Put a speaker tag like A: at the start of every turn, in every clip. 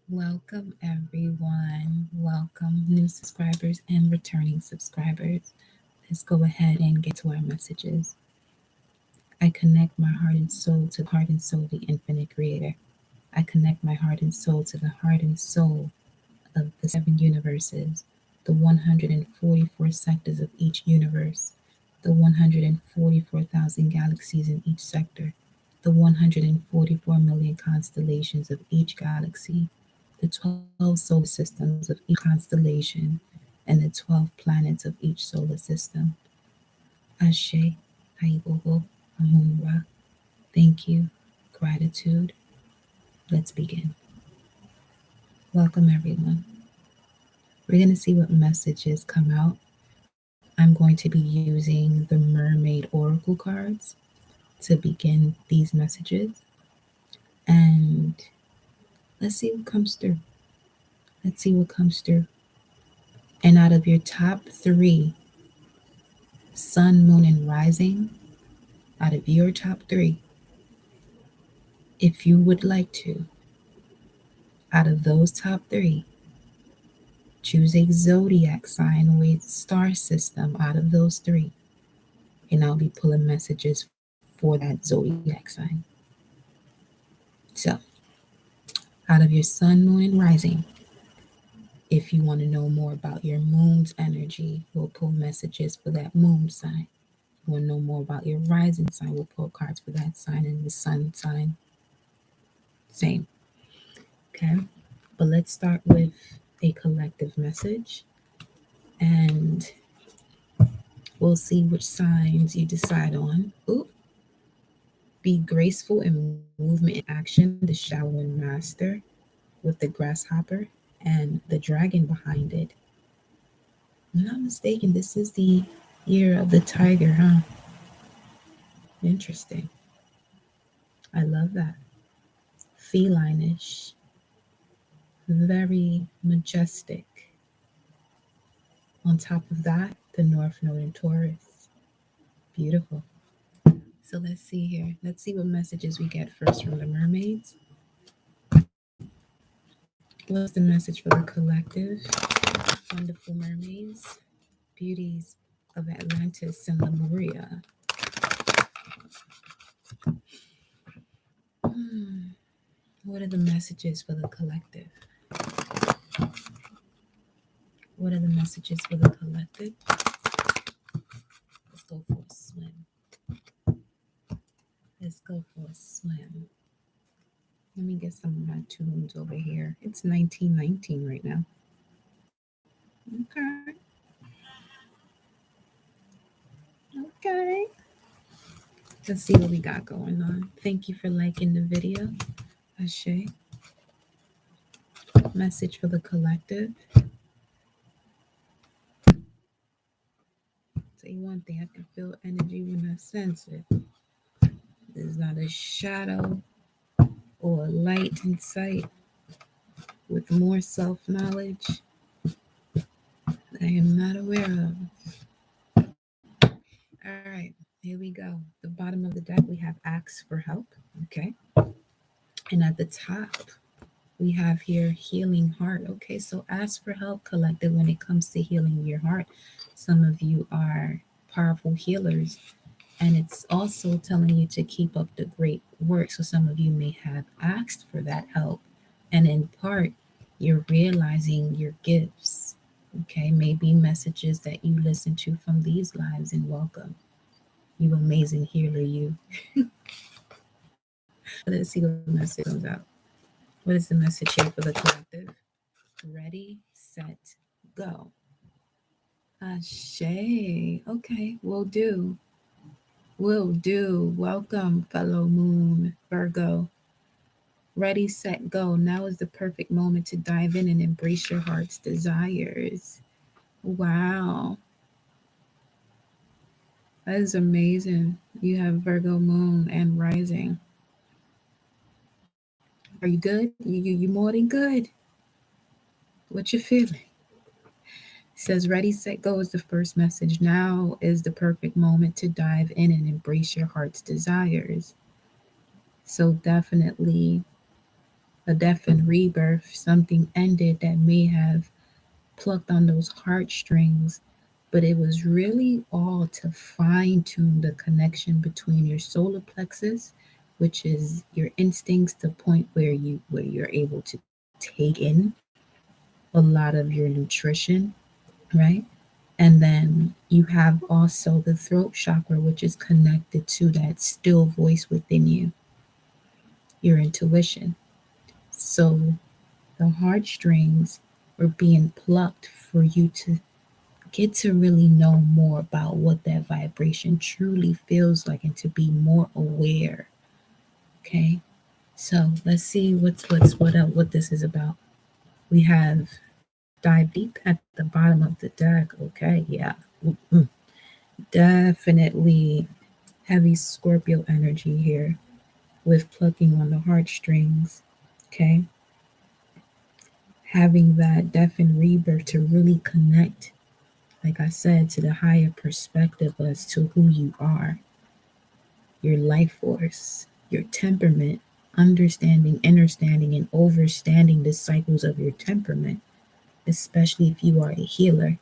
A: Welcome, everyone. Welcome, new subscribers and returning subscribers. Let's go ahead and get to our messages. I connect my heart and soul to the heart and soul of the infinite creator. I connect my heart and soul to the heart and soul of the seven universes, the 144 sectors of each universe, the 144,000 galaxies in each sector, the 144 million constellations of each galaxy, the 12 solar systems of each constellation, and the 12 planets of each solar system. Ashe, Aibobo, Amunra. Thank you. Gratitude. Let's begin. Welcome, everyone. We're going to see what messages come out. I'm going to be using the Mermaid Oracle cards to begin these messages. And let's see what comes through. Let's see what comes through. And out of your top three, sun, moon, and rising, out of your top three, if you would like to, out of those top three, choose a zodiac sign or a star system out of those three. And I'll be pulling messages for that zodiac sign. So, out of your sun, moon, and rising, if you want to know more about your moon's energy, we'll pull messages for that moon sign. You want to know more about your rising sign, we'll pull cards for that sign, and the sun sign, same. Okay, but let's start with a collective message, and we'll see which signs you decide on. Ooh. Be graceful in movement and action, the showering master with the grasshopper and the dragon behind it. If I'm not mistaken, this is the year of the tiger, huh? Interesting. I love that. Feline-ish, very majestic. On top of that, the North Node in Taurus. Beautiful. So let's see here. Let's see what messages we get first from the mermaids. What's the message for the collective? Wonderful mermaids, beauties of Atlantis and Lemuria. Hmm. What are the messages for the collective? What are the messages for the collective? Let's go for a swim. Let's go for a swim. Let me get some of my tunes over here. It's 1919 right now. Okay. Okay. Let's see what we got going on. Thank you for liking the video. Ashe. Message for the collective. Say one thing, I can feel energy when I sense it. There's not a shadow or a light in sight. With more self knowledge I am not aware of. All right, here we go. The bottom of the deck, we have ask for help. Okay. And at the top, we have here healing heart. Okay, so ask for help, collective, when it comes to healing your heart. Some of you are powerful healers, and it's also telling you to keep up the great work. So some of you may have asked for that help, and in part, you're realizing your gifts. Okay, maybe messages that you listen to from these lives, and welcome. You amazing healer, you. Let's see what message comes out. What is the message here for the collective? Ready, set, go. Ashe. Okay, will do. Will do. Welcome, fellow moon, Virgo. Ready, set, go. Now is the perfect moment to dive in and embrace your heart's desires. Wow. That is amazing. You have Virgo moon and rising. Are you good? You more than good. What you feeling? It says ready, set, go is the first message. Now is the perfect moment to dive in and embrace your heart's desires. So definitely a death and rebirth. Something ended that may have plucked on those heartstrings, but it was really all to fine tune the connection between your solar plexus, which is your instincts, to point where you're able to take in a lot of your nutrition, right? And then you have also the throat chakra, which is connected to that still voice within you, your intuition. So the heartstrings were being plucked for you to get to really know more about what that vibration truly feels like and to be more aware. Okay. So let's see what this is about. We have dive deep at the bottom of the deck. Okay, yeah. Mm-mm. Definitely heavy Scorpio energy here with plucking on the heartstrings. Okay. Having that death and rebirth to really connect, like I said, to the higher perspective as to who you are, your life force, your temperament, understanding, understanding, and overstanding the cycles of your temperament, especially if you are a healer,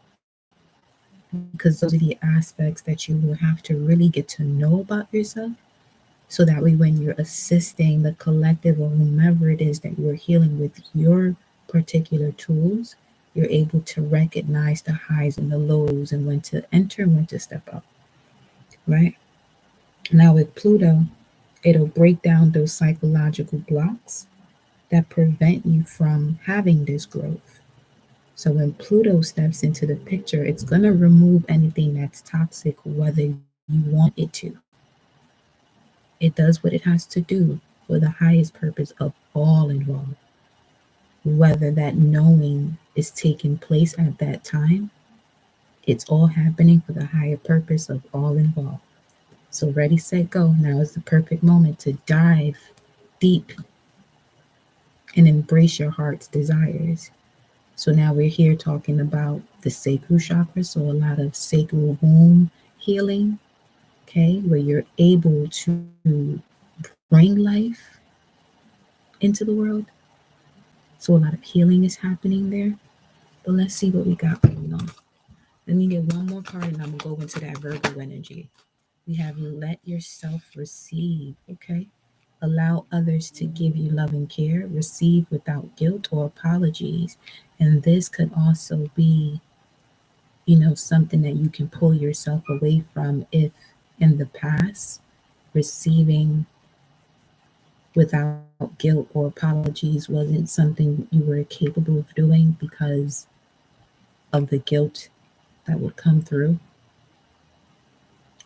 A: because those are the aspects that you will have to really get to know about yourself. So that way, when you're assisting the collective or whomever it is that you're healing with your particular tools, you're able to recognize the highs and the lows and when to enter and when to step out, right? Now, with Pluto, it'll break down those psychological blocks that prevent you from having this growth. So when Pluto steps into the picture, it's going to remove anything that's toxic, whether you want it to. It does what it has to do for the highest purpose of all involved, whether that knowing is taking place at that time. It's all happening for the higher purpose of all involved. So, ready, set, go. Now is the perfect moment to dive deep and embrace your heart's desires. So, now we're here talking about the sacral chakra. So, a lot of sacral womb healing, okay, where you're able to bring life into the world. So, a lot of healing is happening there. But let's see what we got going on. Let me get one more card and I'm going to go into that Virgo energy. We have let yourself receive, okay? Allow others to give you love and care. Receive without guilt or apologies. And this could also be, something that you can pull yourself away from if in the past receiving without guilt or apologies wasn't something you were capable of doing because of the guilt that would come through.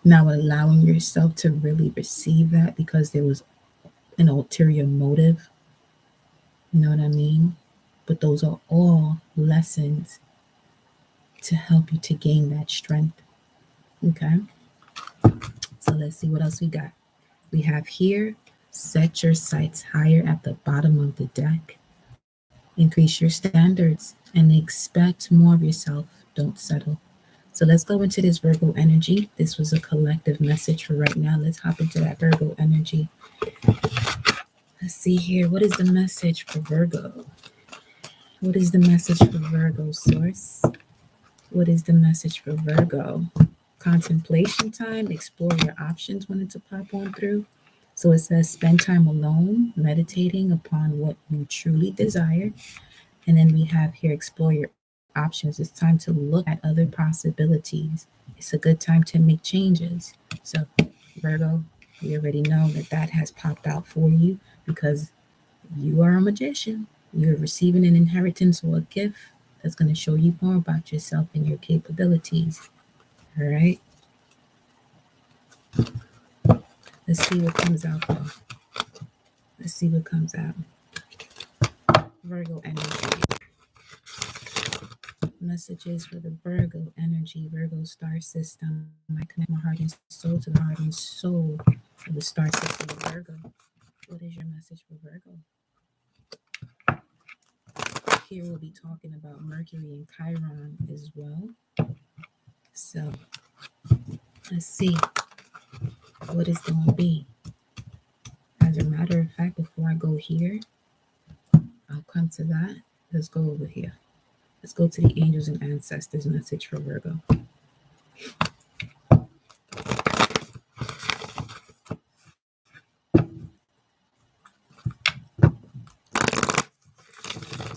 A: Now allowing yourself to really receive that because there was an ulterior motive, you know what I mean? But those are all lessons to help you to gain that strength. Okay, so let's see what else we got. We have here, set your sights higher at the bottom of the deck. Increase your standards and expect more of yourself. Don't settle. So let's go into this Virgo energy. This was a collective message for right now. Let's hop into that Virgo energy. Let's see here. What is the message for Virgo? What is the message for Virgo, source? What is the message for Virgo? Contemplation time. Explore your options when it's a pop on through. So it says spend time alone, meditating upon what you truly desire. And then we have here explore your options. It's time to look at other possibilities. It's a good time to make changes. So, Virgo, we already know that that has popped out for you because you are a magician. You're receiving an inheritance or a gift that's going to show you more about yourself and your capabilities. All right. Let's see what comes out though. Let's see what comes out. Virgo energy. Messages for the Virgo energy, Virgo star system. I connect my heart and soul to the heart and soul of the star system of Virgo. What is your message for Virgo? Here we'll be talking about Mercury and Chiron as well. So let's see what it's going to be. As a matter of fact, before I go here, I'll come to that. Let's go over here. Let's go to the angels and ancestors message for Virgo.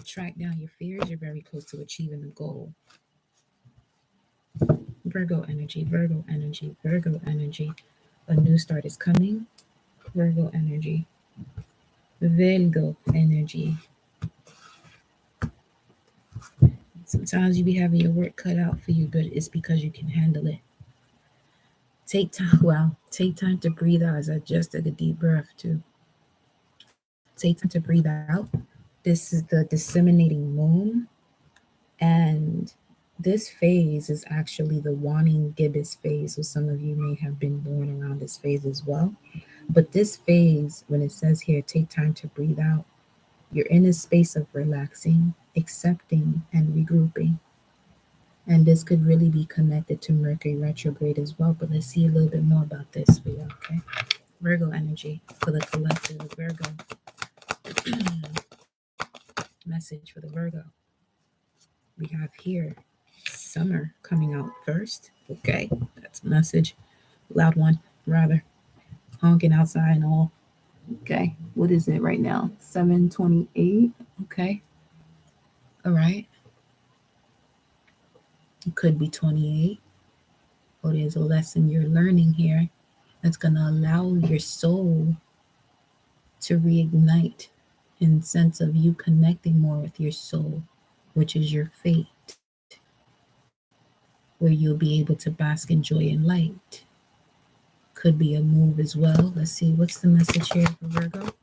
A: Track down your fears. You're very close to achieving the goal. Virgo energy, Virgo energy, Virgo energy. A new start is coming. Virgo energy. Virgo energy. Sometimes you be having your work cut out for you, but it's because you can handle it. Take time to breathe out, as I just took a deep breath too. Take time to breathe out. This is the disseminating moon, and this phase is actually the waning gibbous phase. So some of you may have been born around this phase as well. But this phase, when it says here, take time to breathe out, you're in a space of relaxing, accepting, and regrouping. And this could really be connected to Mercury retrograde as well. But let's see a little bit more about this for you, okay? Virgo energy for the collective of Virgo. Message for the Virgo. We have here summer coming out first. Okay, that's a message. Loud one, rather. Honking outside and all. Okay, what is it right now? 7:28. Okay. All right. It could be 28. Or there's a lesson you're learning here that's going to allow your soul to reignite in the sense of you connecting more with your soul, which is your fate, where you'll be able to bask in joy and light. Could be a move as well. Let's see, what's the message here for Virgo?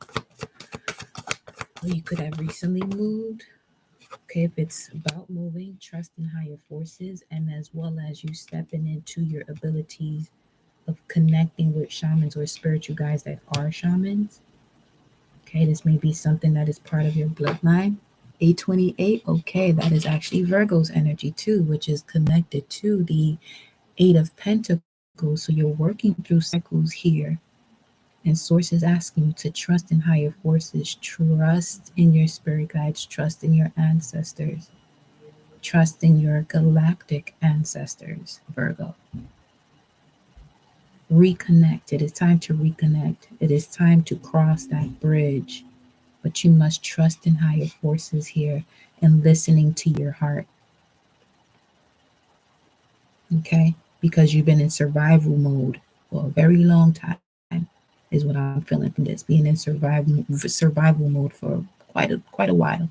A: Well, you could have recently moved. Okay, if it's about moving, trust in higher forces, and as well as you stepping into your abilities of connecting with shamans or spiritual guides that are shamans. Okay, this may be something that is part of your bloodline. 828, okay, that is actually Virgo's energy too, which is connected to the 8 of Pentacles. So you're working through cycles here. And source is asking you to trust in higher forces, trust in your spirit guides, trust in your ancestors, trust in your galactic ancestors, Virgo. Reconnect. It is time to reconnect. It is time to cross that bridge. But you must trust in higher forces here and listening to your heart. Okay? Because you've been in survival mode for a very long time, is what I'm feeling from this. Being in survival mode for quite a while.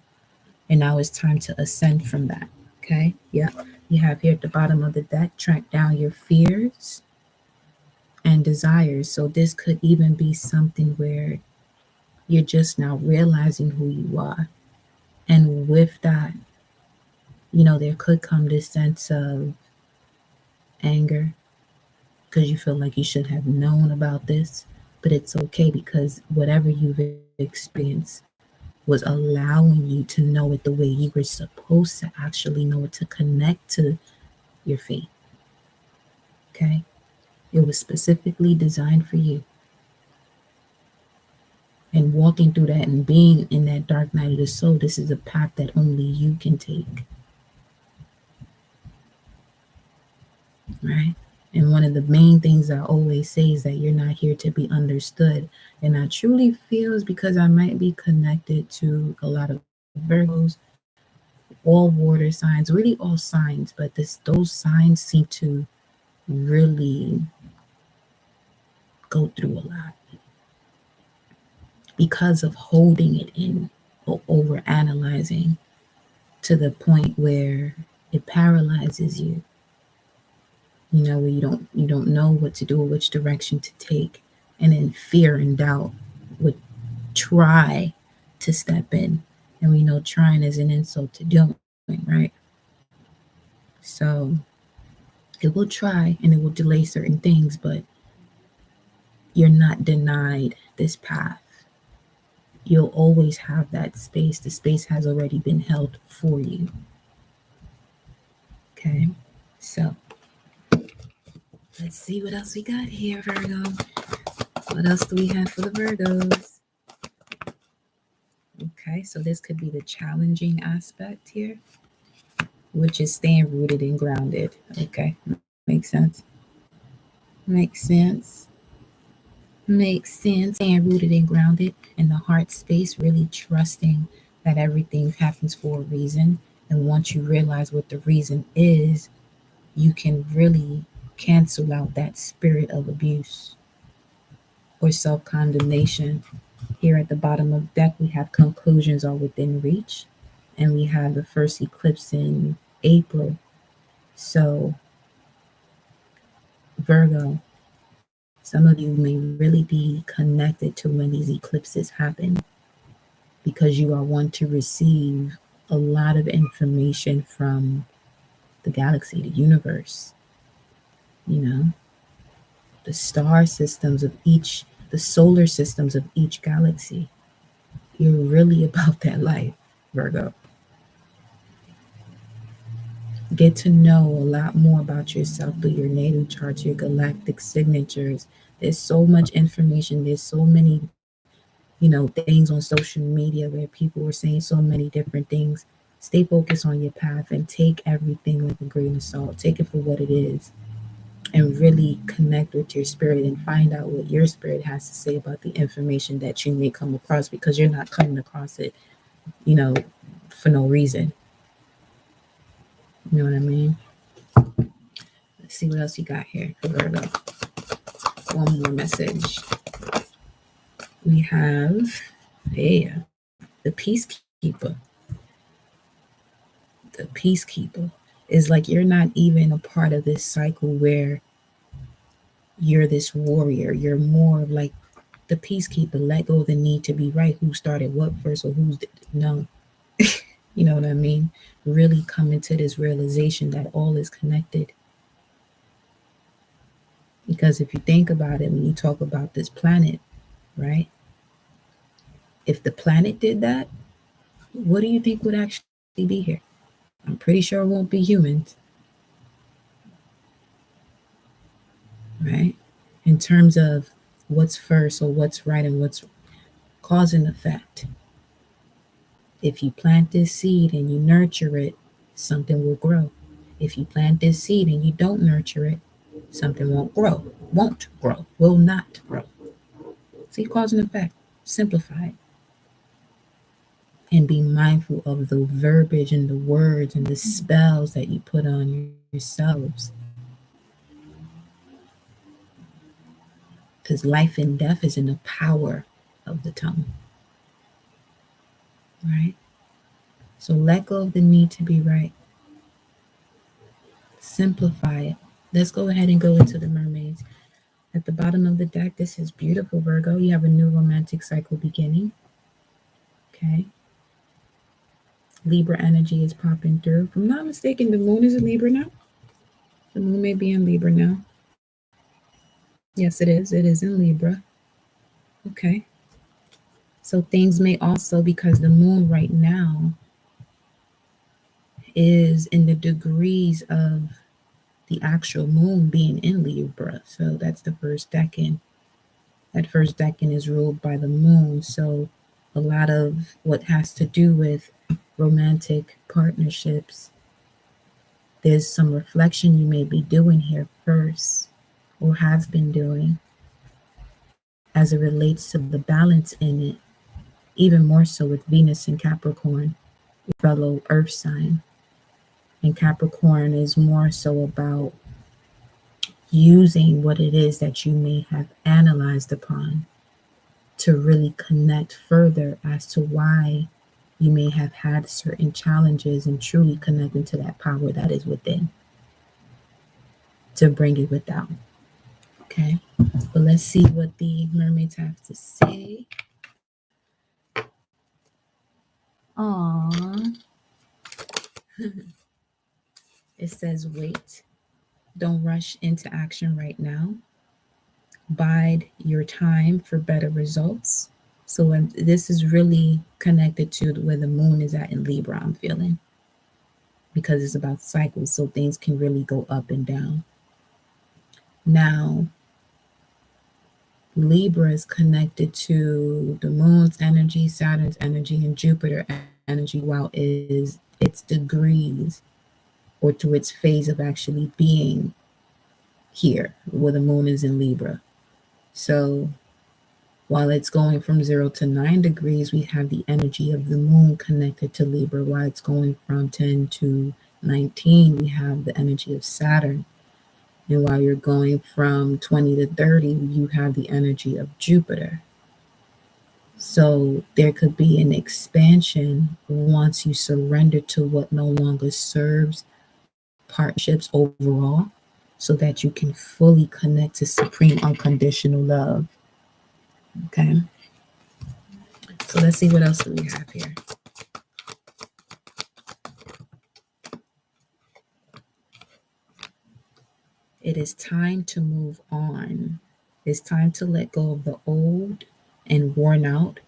A: And now it's time to ascend from that. Okay? Yeah. You have here at the bottom of the deck, track down your fears and desires. So this could even be something where you're just now realizing who you are. And with that, there could come this sense of anger because you feel like you should have known about this. But it's okay because whatever you've experienced was allowing you to know it the way you were supposed to actually know it, to connect to your fate. Okay? It was specifically designed for you. And walking through that and being in that dark night of the soul, this is a path that only you can take. Right? And one of the main things I always say is that you're not here to be understood. And I truly feel is because I might be connected to a lot of Virgos, all water signs, really all signs, but those signs seem to really go through a lot because of holding it in or over analyzing to the point where it paralyzes you. Where you don't know what to do or which direction to take, and then fear and doubt would try to step in, and we know trying is an insult to doing, right? So it will try and it will delay certain things, but you're not denied this path. You'll always have that space. The space has already been held for you. Okay, so let's see what else we got here, Virgo. What else do we have for the Virgos? Okay, so this could be the challenging aspect here, which is staying rooted and grounded. Okay, makes sense. Makes sense. Makes sense. Staying rooted and grounded in the heart space, really trusting that everything happens for a reason. And once you realize what the reason is, you can really cancel out that spirit of abuse or self condemnation. Here at the bottom of the deck, we have conclusions are within reach, and we have the first eclipse in April. So, Virgo, some of you may really be connected to when these eclipses happen because you are one to receive a lot of information from the galaxy, the universe, you know, the star systems of each, the solar systems of each galaxy. You're really about that life, Virgo. Get to know a lot more about yourself through your natal charts, your galactic signatures. There's so much information. There's so many, things on social media where people are saying so many different things. Stay focused on your path and take everything with a grain of salt. Take it for what it is and really connect with your spirit and find out what your spirit has to say about the information that you may come across because you're not coming across it, you know, for no reason. You know what I mean? Let's see what else you got here for Virgo. One more message. We have, yeah, the peacekeeper. The peacekeeper is like you're not even a part of this cycle where you're this warrior. You're more of like the peacekeeper. Let go of the need to be right. Who started what first or who's no. You know what I mean? Really coming to this realization that all is connected. Because if you think about it, when you talk about this planet, right? If the planet did that, what do you think would actually be here? I'm pretty sure it won't be humans, right? In terms of what's first or what's right and what's cause and effect. If you plant this seed and you nurture it, something will grow. If you plant this seed and you don't nurture it, something won't grow, will not grow. See, cause and effect. Simplify it. And be mindful of the verbiage and the words and the spells that you put on yourselves. Because life and death is in the power of the tongue, right? So let go of the need to be right. Simplify it. Let's go ahead and go into the mermaids. At the bottom of the deck, this is beautiful, Virgo. You have a new romantic cycle beginning. Okay. Libra energy is popping through. If I'm not mistaken, the moon is in Libra now. The moon may be in Libra now. Yes, it is. It is in Libra. Okay. So things may also, because the moon right now is in the degrees of the actual moon being in Libra. So that's the first decan. That first decan is ruled by the moon. So a lot of what has to do with romantic partnerships, there's some reflection you may be doing here first or have been doing as it relates to the balance in it, even more so with Venus and Capricorn, fellow earth sign. And Capricorn is more so about using what it is that you may have analyzed upon to really connect further as to why you may have had certain challenges and truly connecting to that power that is within to bring it without. Okay, but let's see what the mermaids have to say. Aww. It says wait. Don't rush into action right now. Bide your time for better results. So when this is really connected to where the moon is at in Libra, I'm feeling, because it's about cycles, so things can really go up and down. Now, Libra is connected to the moon's energy, Saturn's energy, and Jupiter energy, while is its degrees or to its phase of actually being here, where the moon is in Libra. So while it's going from 0 to 9 degrees, we have the energy of the moon connected to Libra. While it's going from 10 to 19, we have the energy of Saturn. And while you're going from 20 to 30, you have the energy of Jupiter. So there could be an expansion once you surrender to what no longer serves partnerships overall, so that you can fully connect to supreme unconditional love. Okay. So let's see what else do we have here. It is time to move on. It's time to let go of the old and worn out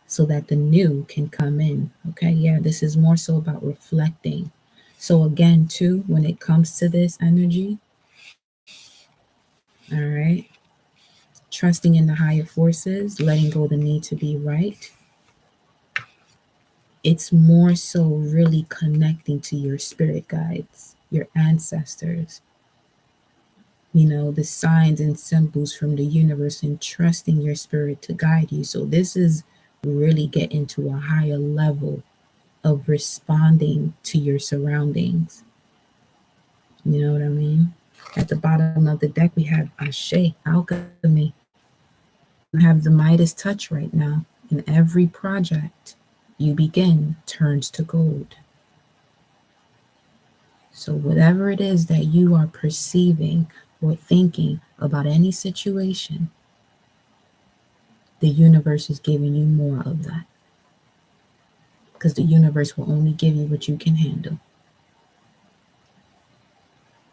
A: so that the new can come in. Okay, yeah, this is more so about reflecting. So, again, too, when it comes to this energy, all right, trusting in the higher forces, letting go the need to be right. It's more so really connecting to your spirit guides, your ancestors, the signs and symbols from the universe, and trusting your spirit to guide you. So this is really getting to a higher level of responding to your surroundings. You know what I mean? At the bottom of the deck, we have Ashe, alchemy. You have the Midas touch right now. In every project you begin turns to gold. So whatever it is that you are perceiving or thinking about any situation, the universe is giving you more of that. Because the universe will only give you what you can handle.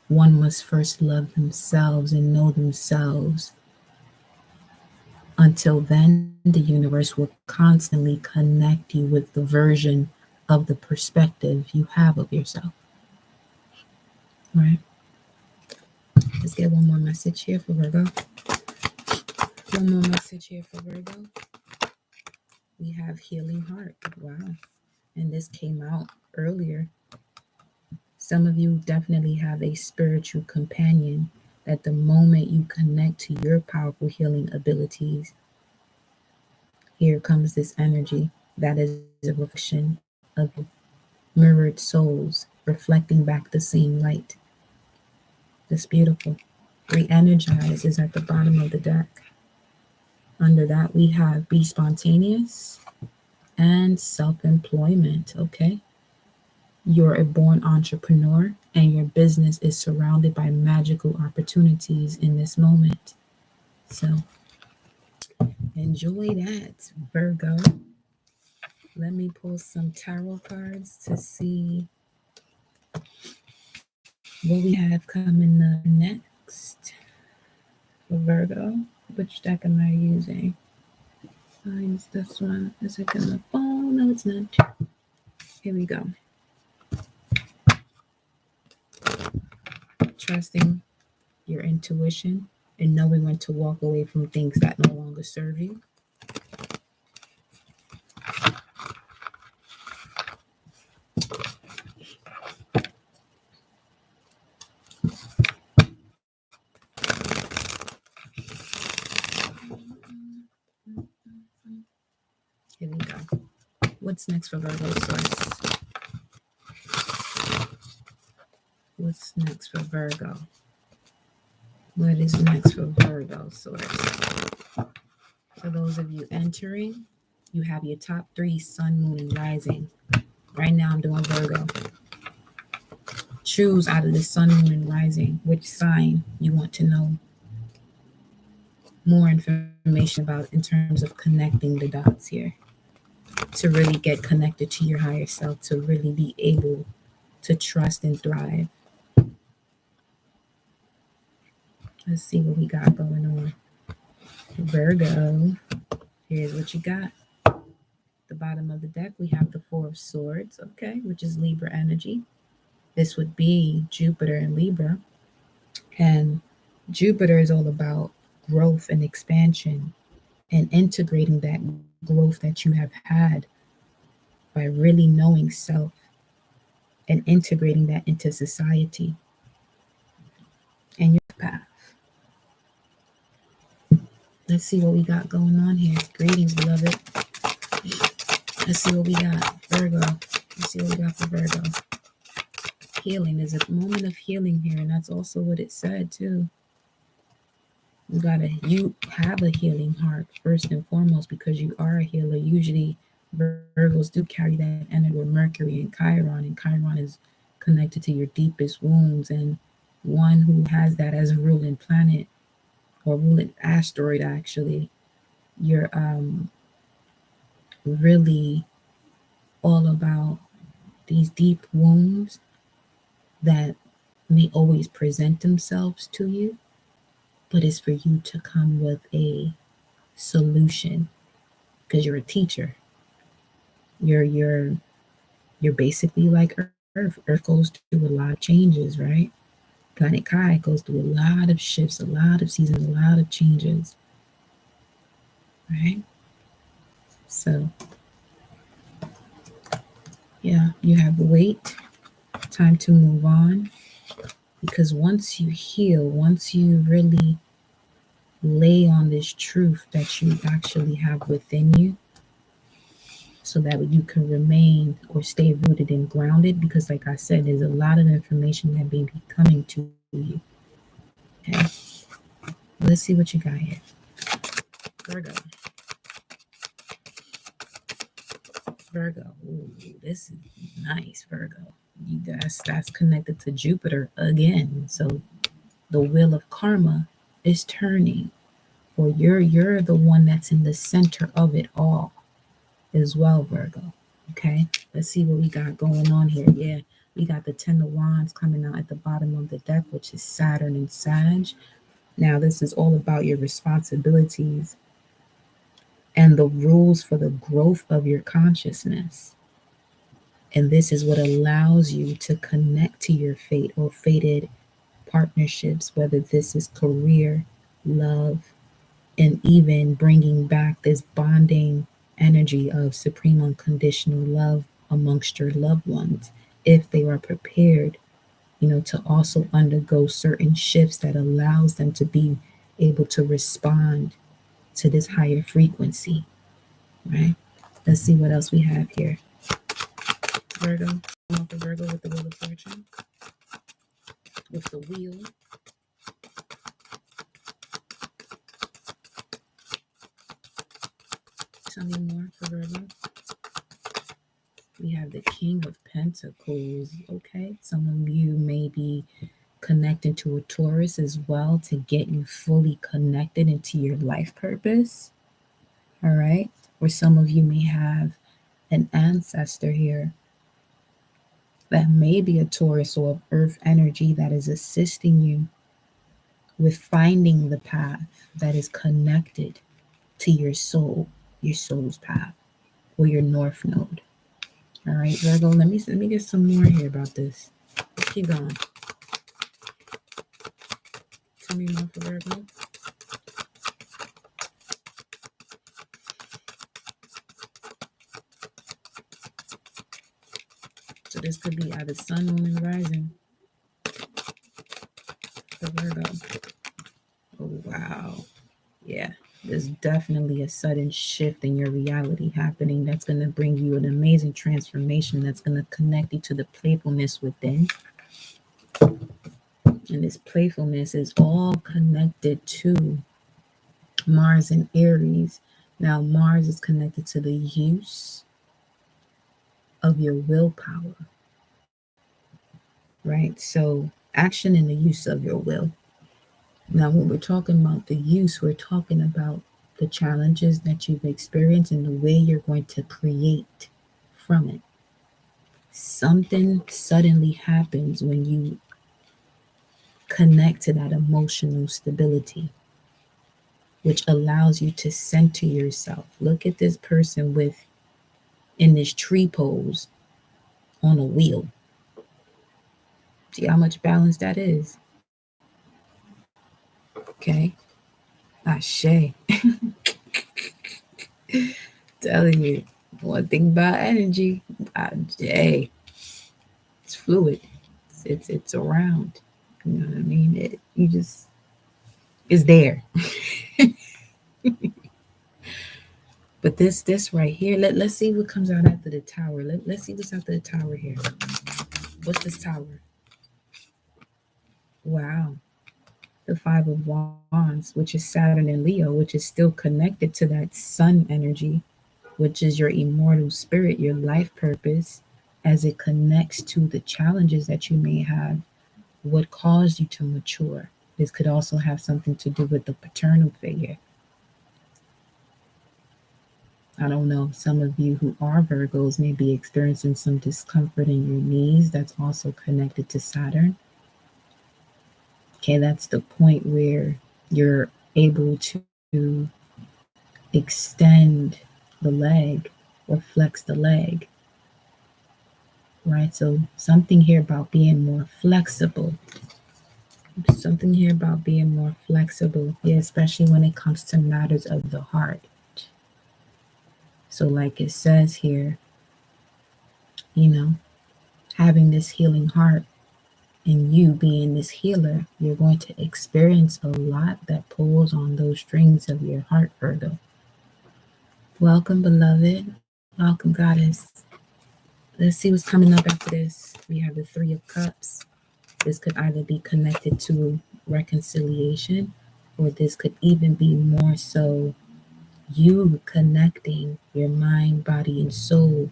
A: One must first love themselves and know themselves. Until then, the universe will constantly connect you with the version of the perspective you have of yourself. Right? Let's get one more message here for Virgo. One more message here for Virgo. We have healing heart. Wow. And this came out earlier. Some of you definitely have a spiritual companion that the moment you connect to your powerful healing abilities, here comes this energy that is a reflection of mirrored souls reflecting back the same light. That's beautiful. Re-energize is at the bottom of the deck. Under that, we have be spontaneous and self-employment. Okay. You're a born entrepreneur and your business is surrounded by magical opportunities in this moment. So enjoy that, Virgo. Let me pull some tarot cards to see what we have coming up next for Virgo. Which deck am I using? I use this one. Is it in the phone? No, it's not. Here we go. Trusting your intuition and knowing when to walk away from things that no longer serve you. Here we go. What's next for Virgo source? What's next for Virgo? What is next for Virgo source? For those of you entering, you have your top 3, sun, moon, and rising. Right now I'm doing Virgo. Choose out of the sun, moon, and rising which sign you want to know more information about in terms of connecting the dots here. To really get connected to your higher self, to really be able to trust and thrive. Let's see what we got going on. Virgo, here's what you got. The bottom of the deck, we have the 4 of Swords, okay, which is Libra energy. This would be Jupiter and Libra. And Jupiter is all about growth and expansion and integrating that growth that you have had by really knowing self and integrating that into society and your path. Let's see what we got going on here. Greetings, beloved. Let's see what we got. Virgo. Let's see what we got for Virgo. Healing. There's a moment of healing here, and that's also what it said too. You have a healing heart first and foremost because you are a healer. Usually Virgos do carry that energy with Mercury and Chiron is connected to your deepest wounds, and one who has that as a ruling planet or ruling asteroid, actually, you're really all about these deep wounds that may always present themselves to you, but it's for you to come with a solution because you're a teacher. You're basically like Earth. Earth goes through a lot of changes, right? Planet Kai goes through a lot of shifts, a lot of seasons, a lot of changes, right? So yeah, you have weight, time to move on. Because once you heal, once you really lay on this truth that you actually have within you, so that you can remain or stay rooted and grounded, because like I said, there's a lot of information that may be coming to you. Okay, let's see what you got here. Virgo. Virgo. Ooh, this is nice, Virgo. That's connected to Jupiter again. So the wheel of karma is turning, or you're the one that's in the center of it all as well, Virgo. Okay, let's see what we got going on here. Yeah, we got the Ten of Wands coming out at the bottom of the deck, which is Saturn and Sag. Now, this is all about your responsibilities and the rules for the growth of your consciousness. And this is what allows you to connect to your fate or fated partnerships, whether this is career, love, and even bringing back this bonding energy of supreme unconditional love amongst your loved ones, if they are prepared, to also undergo certain shifts that allows them to be able to respond to this higher frequency, right? Let's see what else we have here. Virgo, come off the Virgo with the Wheel of Fortune, with the wheel. Tell me more for Virgo. We have the King of Pentacles. Okay, some of you may be connecting to a Taurus as well to get you fully connected into your life purpose. All right, or some of you may have an ancestor here that may be a Taurus or of Earth energy that is assisting you with finding the path that is connected to your soul's path, or your North Node. All right, Virgo, let me get some more here about this. Keep going. Tell me more for Virgo. So this could be either sun, moon, and rising for Virgo. Oh, wow. Yeah, there's definitely a sudden shift in your reality happening that's going to bring you an amazing transformation that's going to connect you to the playfulness within. And this playfulness is all connected to Mars and Aries. Now, Mars is connected to the use of your willpower, right? So, action and the use of your will. Now, when we're talking about the use, we're talking about the challenges that you've experienced and the way you're going to create from it. Something suddenly happens when you connect to that emotional stability, which allows you to center yourself. Look at this person in this tree pose on a wheel. See how much balance that is? Okay. Ashe. Telling you, one thing about energy, hey, it's fluid. It's around. You know what I mean? You just it's there. But this right here, let's see what comes out after the tower. Let's see what's after the tower here. What's this tower? Wow. The Five of Wands, which is Saturn and Leo, which is still connected to that sun energy, which is your immortal spirit, your life purpose, as it connects to the challenges that you may have, what caused you to mature. This could also have something to do with the paternal figure. I don't know, some of you who are Virgos may be experiencing some discomfort in your knees. That's also connected to Saturn. Okay, that's the point where you're able to extend the leg or flex the leg, right? So something here about being more flexible. Something here about being more flexible, yeah, especially when it comes to matters of the heart. So, like it says here, you know, having this healing heart and you being this healer, you're going to experience a lot that pulls on those strings of your heart, Virgo. Welcome, beloved. Welcome, goddess. Let's see what's coming up after this. We have the Three of Cups. This could either be connected to reconciliation, or this could even be more so you connecting your mind, body, and soul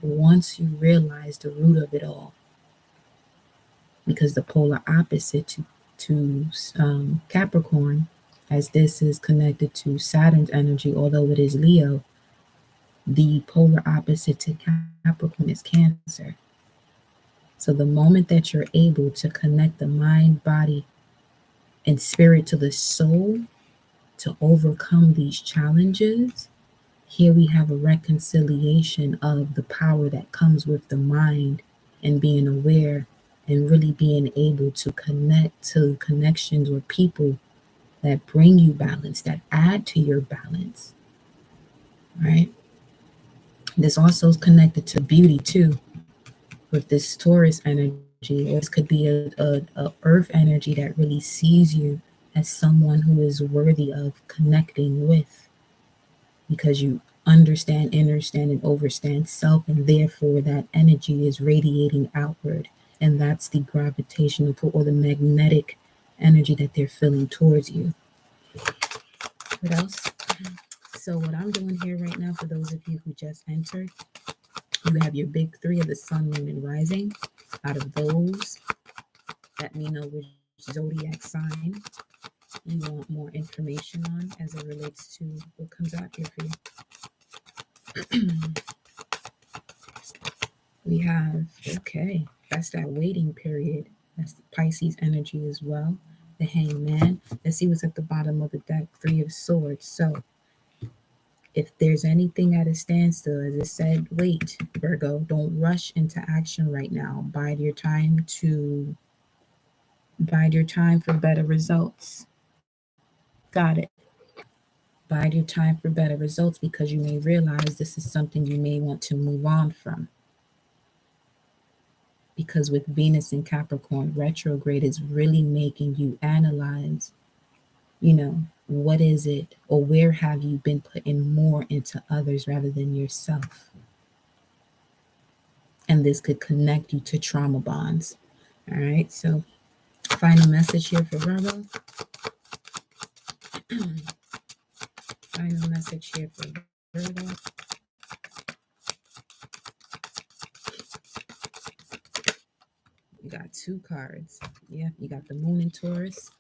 A: once you realize the root of it all. Because the polar opposite to Capricorn, as this is connected to Saturn's energy, although it is Leo, the polar opposite to Capricorn is Cancer. So the moment that you're able to connect the mind, body, and spirit to the soul to overcome these challenges, here we have a reconciliation of the power that comes with the mind and being aware and really being able to connect to connections or people that bring you balance, that add to your balance, right? This also is connected to beauty too, with this Taurus energy, or this could be a earth energy that really sees you as someone who is worthy of connecting with, because you understand, and overstand self, and therefore that energy is radiating outward, and that's the gravitational pull or the magnetic energy that they're feeling towards you. What else? So what I'm doing here right now, for those of you who just entered, you have your big three of the sun, moon, and rising. Out of those, let me know which zodiac sign you want more information on as it relates to what comes out here for you. We have, okay, that's that waiting period. That's the Pisces energy as well. The Hangman. Let's see what's at the bottom of the deck. Three of Swords. So if there's anything at a standstill, as it said, wait, Virgo, don't rush into action right now. Bide your time for better results. Got it. Bide your time for better results, because you may realize this is something you may want to move on from. Because with Venus in Capricorn retrograde is really making you analyze, what is it, or where have you been putting more into others rather than yourself? And this could connect you to trauma bonds. All right, so final message here for Virgo. Final message here for Virgo. You got two cards. Yeah, you got the Moon in Taurus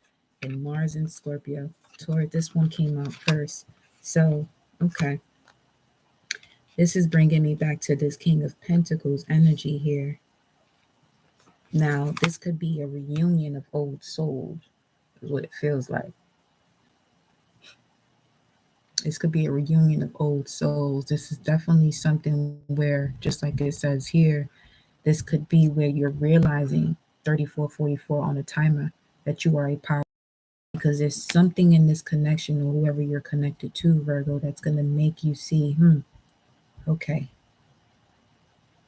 A: and Mars in Scorpio. Taurus, this one came out first. So, okay. This is bringing me back to this King of Pentacles energy here. Now, this could be a reunion of old souls, is what it feels like. This could be a reunion of old souls. This is definitely something where, just like it says here, this could be where you're realizing 3444 on a timer that you are a powerful because there's something in this connection, or whoever you're connected to, Virgo, that's going to make you see, okay,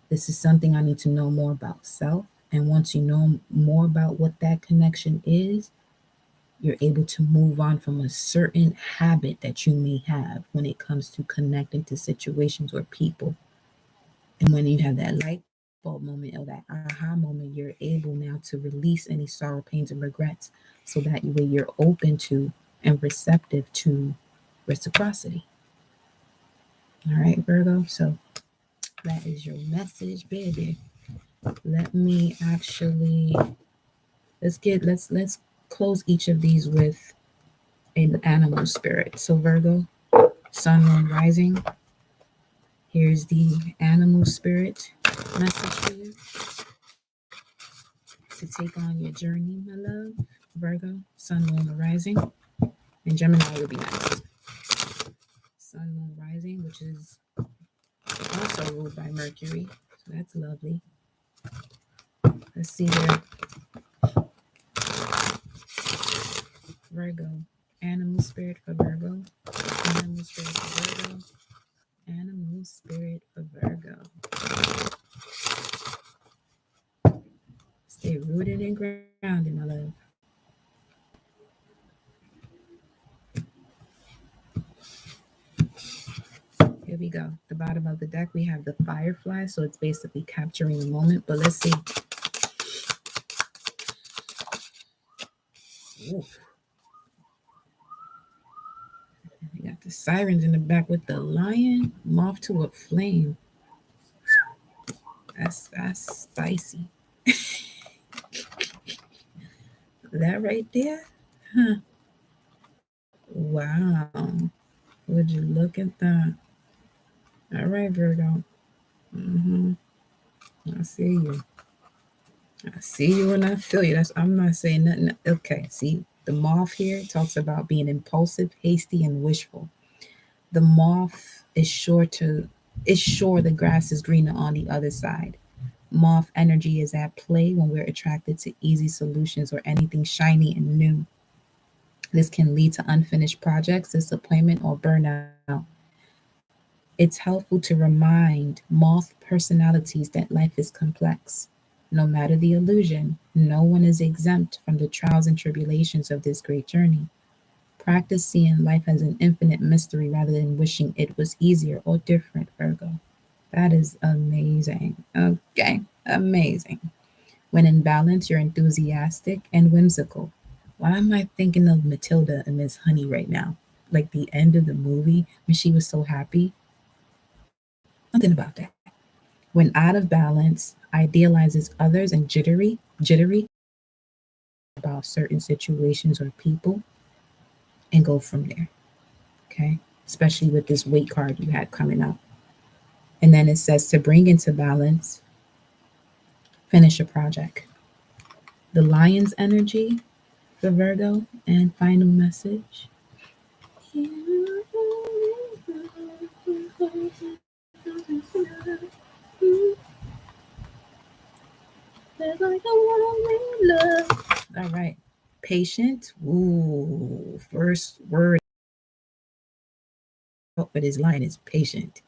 A: this is something I need to know more about self. And once you know more about what that connection is, you're able to move on from a certain habit that you may have when it comes to connecting to situations or people. And when you have that light bulb moment or that aha moment, you're able now to release any sorrow, pains, and regrets, so that way you're open to and receptive to reciprocity. All right, Virgo. So that is your message, baby. Let me actually let's close each of these with an animal spirit. So Virgo, Sun, Moon, Rising. Here's the animal spirit message for you to take on your journey, my love. Virgo, Sun, Moon, Rising, and Gemini will be next. Sun, Moon, Rising, which is also ruled by Mercury, so that's lovely. Let's see there. Virgo, animal spirit for Virgo, animal spirit for Virgo, animal spirit for Virgo. Stay rooted and grounded, my love. Here we go. The bottom of the deck, we have the Firefly, so it's basically capturing the moment. But let's see. Ooh. We got the Sirens in the back with the Lion, Moth to a Flame. That's spicy. That right there? Huh. Wow. Would you look at that? All right, Virgo. I see you. I see you and I feel you. I'm not saying nothing. Okay, see, the moth here talks about being impulsive, hasty, and wishful. The moth is sure the grass is greener on the other side. Moth energy is at play when we're attracted to easy solutions or anything shiny and new. This can lead to unfinished projects, disappointment, or burnout. It's helpful to remind moth personalities that life is complex. No matter the illusion, no one is exempt from the trials and tribulations of this great journey. Practice seeing life as an infinite mystery rather than wishing it was easier or different, Virgo. That is amazing. Okay, amazing. When in balance, you're enthusiastic and whimsical. Why am I thinking of Matilda and Miss Honey right now? Like the end of the movie when she was so happy? Something about that. When out of balance, idealizes others and jittery about certain situations or people, and go from there. Okay. Especially with this weight card you had coming up. And then it says to bring into balance, finish a project. The lion's energy for Virgo, and final message. All right. Patient. Ooh, first word for this lion is patient.